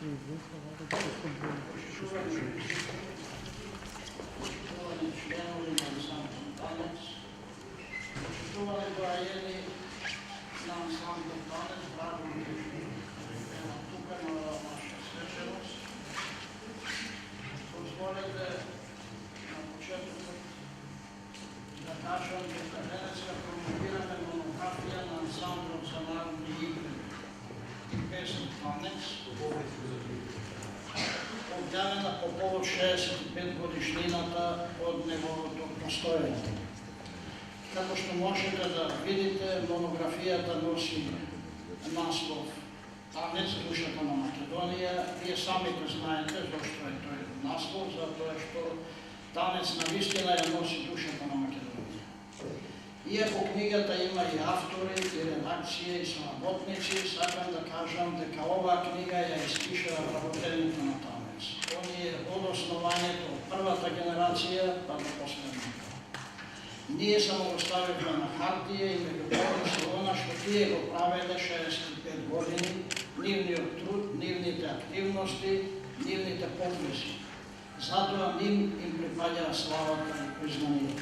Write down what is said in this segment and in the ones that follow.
Poštovani članovi na ansamblu Tanec, poštovani doajeni na ansamblu Tanec, drago mi je tukaj na naša svečanost. Dozvolite na početku da kažem da je Venecijska promovirana monografija na ansamblu za narodne igre i pesem Tanec, objavljena po povod 65 godišnjinata od njegovog postojanja. Kako što možete da vidite, monografijata nosi naslov Tanec, dušata na Makedonija. Vi samite znajete zašto je to naslov, zato je što Tanec na istina je nosi dušata na Makedonija. Iako knjigata ima i autori, i redakcije, i sramotnici, sakam da kažem da ova knjiga je ispišala pravotelnika na Tanec. On je od osnovanja to prvata generacija pa do poslednjega. Nije samo ostavio na hartije i međutim se ona što tije go pravile 65 godini, nivni trud, nivnite aktivnosti, nivnite podvisi. Zato njim im pripada slavata i priznanje.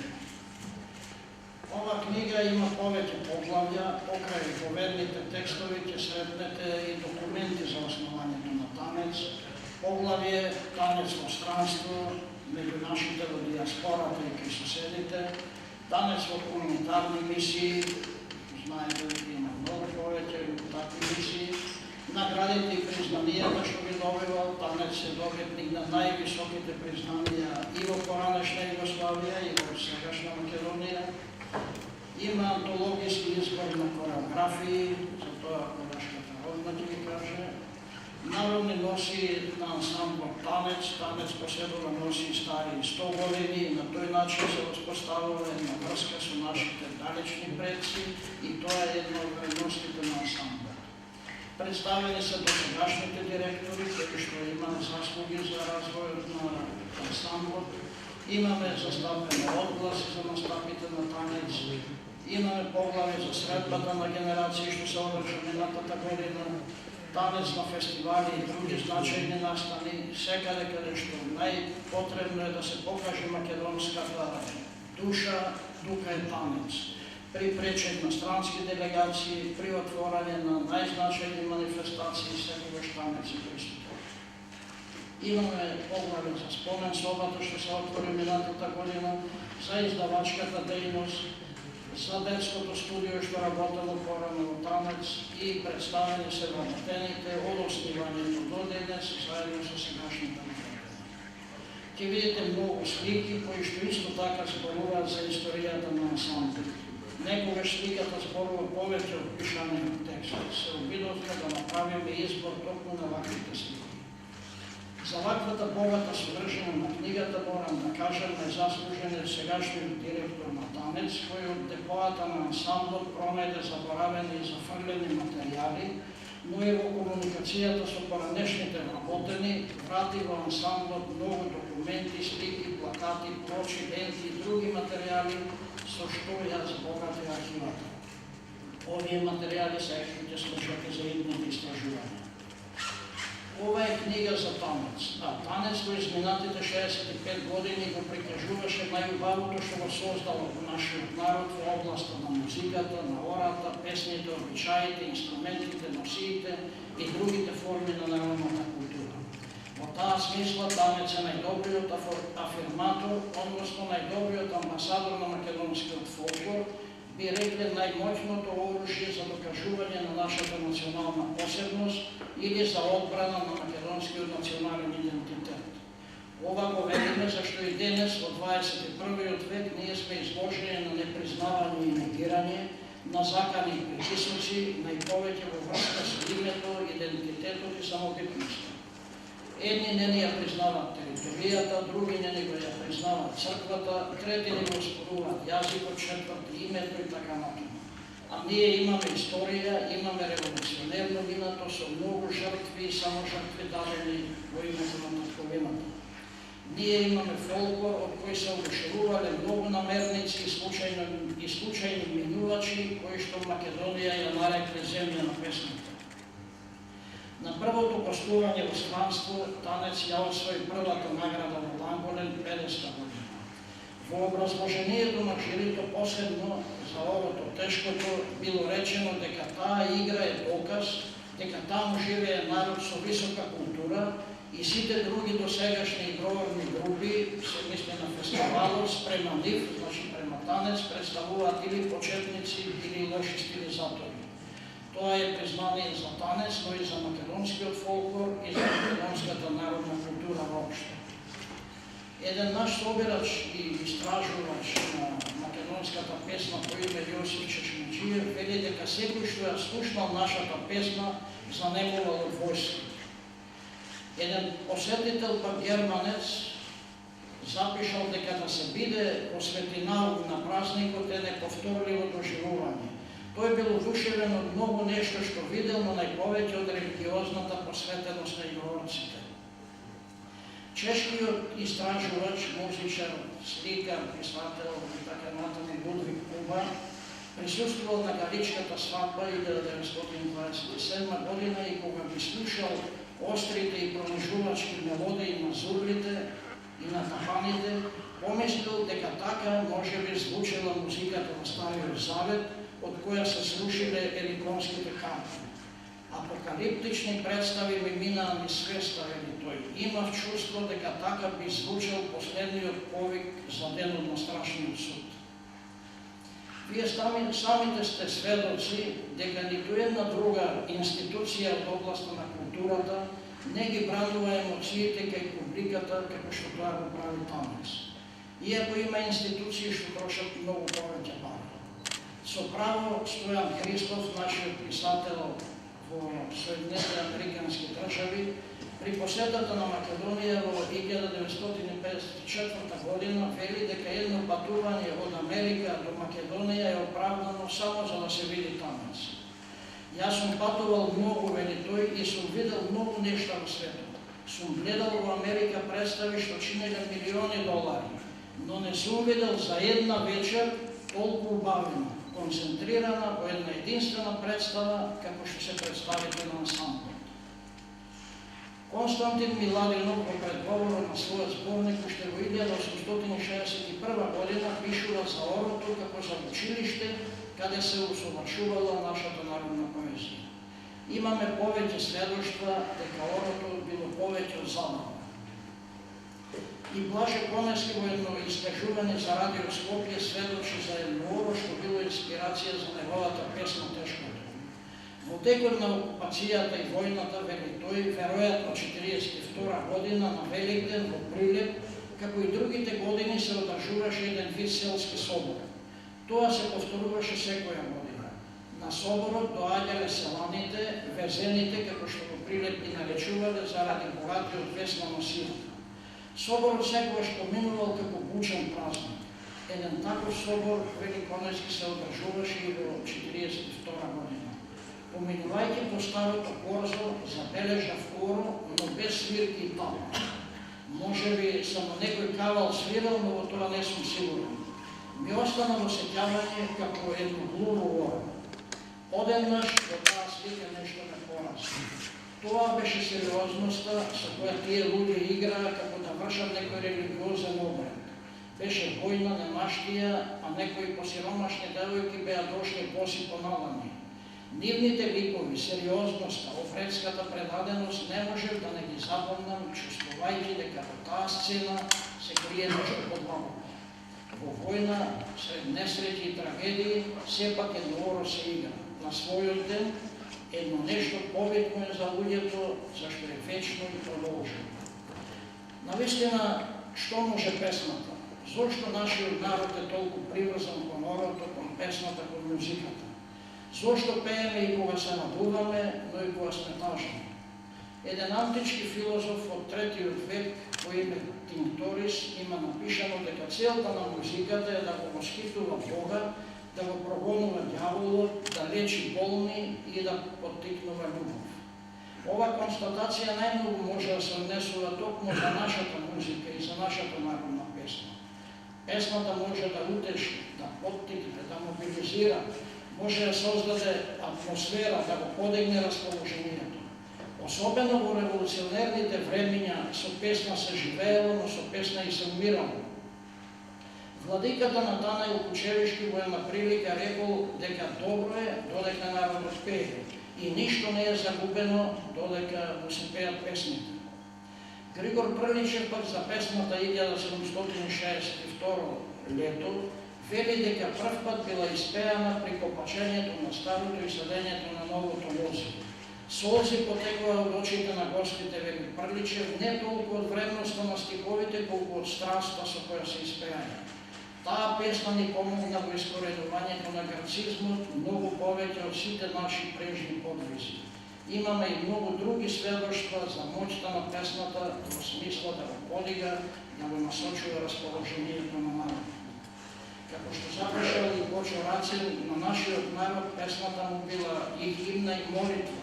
Ova knjiga ima povete poglavlja, pokraj povedните tekstovi ќе sretнете и документи за основањето на Танец, поглавје Танец во странство, меѓу нашите во диаспората и кај соседите, Танец во хуманитарни мисии, знаете дека има многу повеќе такви мисии, наградите и признанията што ги добивал, Танец е добитник на највисоките признанија и во поранешна Југославија и во сегашна Македонија. Има антологијски избор на хореографии, за тоа колешката Родна ќе ги каже. Народни носи на ансамбл Танец, Танец поседува носи стари 100 години, на тој начин се воспоставува една врска со нашите далечни предци и тоа е една од вредностите на ансамбл. Представени се досегашните директори, кои што имаат заслуги за развојот на ансамблот. Имаме застапени одгласи за настапите на Танец, имаме поглави за средбата на генерации што се одржа минатата година, Танец на фестивали и други значајни настани, секаде каде што најпотребно е да се покаже македонската душа, тука е Танец. При пречење на странски делегации, при отворање на најзначајни манифестации, секогаш Танец е присутен. Имаме поглави за спомен собата што се отвори минатата година, за издавачката дејност, за детското студио што работело порано во Танец и представени се вработените од основањето до денес заедно со сегашните награди. Ќе видите многу слики кои што исто така зборуваат за историјата на ансамбл. Некогаш сликата зборува повеќе од пишаниот текст. Се обидовме да направиме избор токму на ваквите слики. За ваквата богата содржина на книгата морам да кажам најзаслужен е сегашниот директор на Танец, кој од депоата на ансамблот пронајде заборавени и зафрлени материјали, но и во комуникацијата со поранешните вработени, врати во ансамблот многу документи, слики, плакати, плочи, ленти и други материјали со што ја збогати архивата. Овие материјали се што ќе слушате за идните истражувања. Ова е книга за Танец. Танец во изминатите 65 години го прикажуваше најубавото што го создало во нашиот народ во областа на музиката, на ората, песните, обичаите, инструментите, носиите и другите форми на народната култура. Во таа смисла Танец е најдобриот афирматор, односно најдобриот амбасадор на македонскиот фолклор, би рекле најмоќното оружје за докажување на нашата национална посебност или за одбрана на македонскиот национален идентитет. Ова го велиме зашто и денес, во 21. век, ние сме изложени на непризнавање и негирање, на закани и притисоци, најповеќе во врска со името, идентитетот и самобитноста. Едни не ни ја признаваат територијата, други не ни го ја признаваат црквата, трети не го споруваат јазикот, четврти името и така натаму. А ние имаме историја, имаме револуционерно минато со многу жртви и само жртви дадени во името на татковината. Ние имаме фолклор од кој се одушевувале многу намерници и случајни минувачи, кои што Македонија ја нарекле земја на песната. На првото гостување во странство, Танец ја освои првата награда во Ламболен 50 година. Во образложението на жирито посебно за овото тешкото било речено дека таа игра е доказ дека таму живее народ со висока култура и сите други досегашни игроварни групи, се мисли на фестивалот, спрема нив, значи према Танец, представуваат или почетници или лоши стилизатори. Тоа е признание за Танец, но и за македонскиот фолклор и за македонската народна култура воопшто. Еден наш собирач и истражувач на македонската песна по име Јосиф Чешмеджиев вели дека секој што ја слушнал нашата песна занемувал од војски. Еден посетител пак германец запишал дека да се биде осветинал на празникот е неповторливо доживување. Тој бил одушевен од многу нешто што видел, но најповеќе од религиозната посветеност на игрорците. Чешкиот истражувач, музичар, сликар, писател и така натаму Лудвиг Куба присуствувал на галичката свадба 1927 година и кога ги слушал острите и пронижувачки мелодии на зурлите и на таханите, помислил дека така може би звучела музиката на Стариот Завет, од која се срушиле ериконските кампи. Апокалиптични представи ми минаа ми свеста, вели тој. Имав чувство дека така би звучал последниот повик за денот на страшниот суд. Вие самите сте сведоци дека ниту една друга институција од областа на културата не ги бранува емоциите кај публиката како што тоа го прави Танец. Иако има институции што трошат многу повеќе пари. Со право Стојан Христов, нашиот писател во Соединените Американски држави, при посетата на Македонија во 1954 година вели дека едно патување од Америка до Македонија е оправдано само за да се види Танец. Јас сум патувал многу, вели тој, и сум видел многу нешта во светот. Сум гледал во Америка представи што чинеле милиони долари, но не сум видел за една вечер толку убавено, концентрирана во една единствена представа како што се представите на ансамблот. Константин Миладинов во предговорот на својот зборник уште во 1861 година пишува за орото како за училиште каде се усовршувала нашата народна поезија. Имаме повеќе сведоштва дека орото било повеќе од забава. И Блаже Коневски во едно искажување за Радио Скопје сведочи за едно оро што било инспирација за неговата песна Тешкото. Во текот на окупацијата и војната, вели тој, веројатно 1942 година на Великден во Прилеп, како и другите години се одржуваше еден вид селски собор. Тоа се повторуваше секоја година. На соборот доаѓале селаните, везените, како што во Прилеп ги наречувале заради богатиот вес на носилата. Соборот секогаш поминувал како бучен празник. Еден таков собор, вели Коневски, се одржуваше и во 1942 година. Поминувајќи по старото корзо, забележав оро, но без свирки и табла. Може би само некој кавал свирал, но во тоа не сум сигурен. Ми остана во сеќавање како едно глуво оро. Одеднаш во таа слика нешто ме порази. Тоа беше сериозноста со која тие луѓе играа како да вршат некој религиозен обред. Беше војна немаштија, а некои посиромашни девојки беа дошли боси поналани. Нивните ликови, сериозноста, обредската предаденост не можев да не ги запомнам, чувствувајќи дека во таа сцена се крие нешто подлабоко. Во војна, сред несреќи и трагедии, сепак едно оро се игра. На својот ден, едно нешто побитно е за луѓето, зашто е вечно и продолжено. Навистина, што може песната? Зошто нашиот народ е толку приврзан кон орото, кон песната, кон музиката? Зошто пееме и кога се надуваме, но и кога сме тажни? Еден антички филозоф од 3 век по име Тинкторис има напишано дека целта на музиката е да го восхитува Бога, да го прогонува ѓаволот, да лечи болни и да поттикнува љубов. Ова констатација најмногу може да се однесува токму за нашата музика и за нашата народна песна. Песната може да утеши, да поттикне, да мобилизира, може да создаде атмосфера, да го подигне расположението. Особено во револуционерните времења со песна се живеело, но со песна и се умирало. Владиката Натанаил Кучевишки во една прилика рекол дека добро е додека народот пее и ништо не е загубено додека му се пеат песните. Григор Приличев пак за песната 1762 лето вели дека прв пат била испеана при копачењето на старото и садењето на новото лозе. Солзи потекува од очите на гостите, вели Приличев, не толку од вредноста на стиховите, колку од страста со која се испеаја. Таа песна ни помогна во искоредувањето на грацизмот многу повеќе од сите наши прежни подвизи. Имаме и многу други сведоштва за моќта на песната во смисла да го подига, да го насочува расположението на народ. Како што запишал и Бочо Рацин, на нашиот народ песната му била и химна и молитва.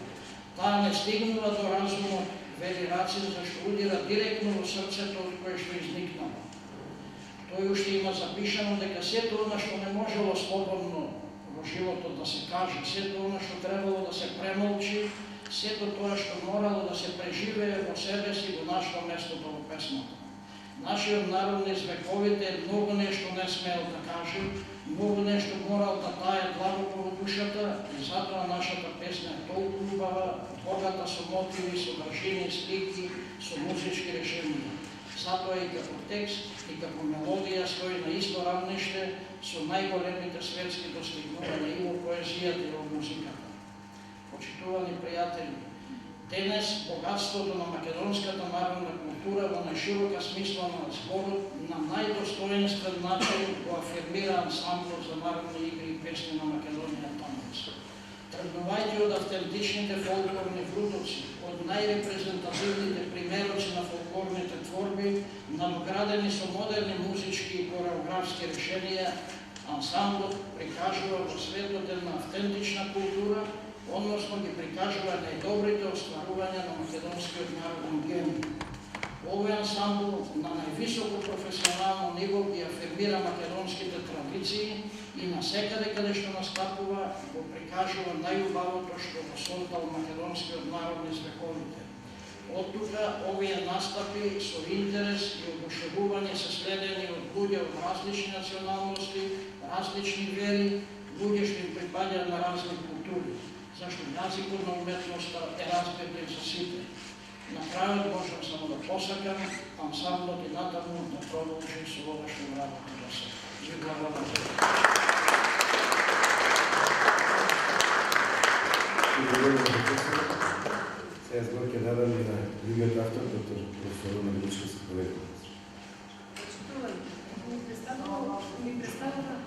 Таа не стигнува до разумот, вели Рацин, зашто удира директно во срцето од кое што изникнало. Тој уште има запишано дека сето она што не можело слободно во животот да се каже, сето она што требало да се премолчи, сето тоа што морало да се преживее во себе си го нашlo местото во песната. Нашиот народ низ вековите многу нешто не смеел да каже, многу нешто морал да тае длабоко во душата и затоа нашата песна е толку убава, богата со мотиви, содржини, слики, со музички решенија. Затоа и како текст, и како мелодија стои на исто равниште со најголемите светски достигнувања и во поезијата и во музиката. Почитувани пријатели, денес богатството на македонската народна култура во најширока смисла на зборот на најдостоинствен начин го афирмира ансамблот за народни игри и песни на Македонија Танец. Тргнувајќи од автентичните фолклорни врудоци, од најрепрезентативните примероци на фолклорните творби, надоградени со модерни музички и хореографски решенија, ансамблот прикажува во светот една автентична култура, односно ги прикажува најдобрите остварувања на македонскиот народен гений. Овој ансамбл на највисоко професионално ниво ги афирмира македонските традиции и насекаде каде што настапува го прикажува најубавото што го создал македонскиот народ низ вековите. Оттука овие настапи со интерес и одушевување се следени од луѓе од различни националности, различни вери, луѓе што им припаѓаат на разни култури, зашто јазикот на уметноста е разбеден за сите. На крајот можам само да посакам ансамблот и натаму да продолжи со овошна работа до сега. Ви благодарам. Сега збор ќе дадам и на другиот автор, доктор професор Румен Лучков, се повеќе. Ми представува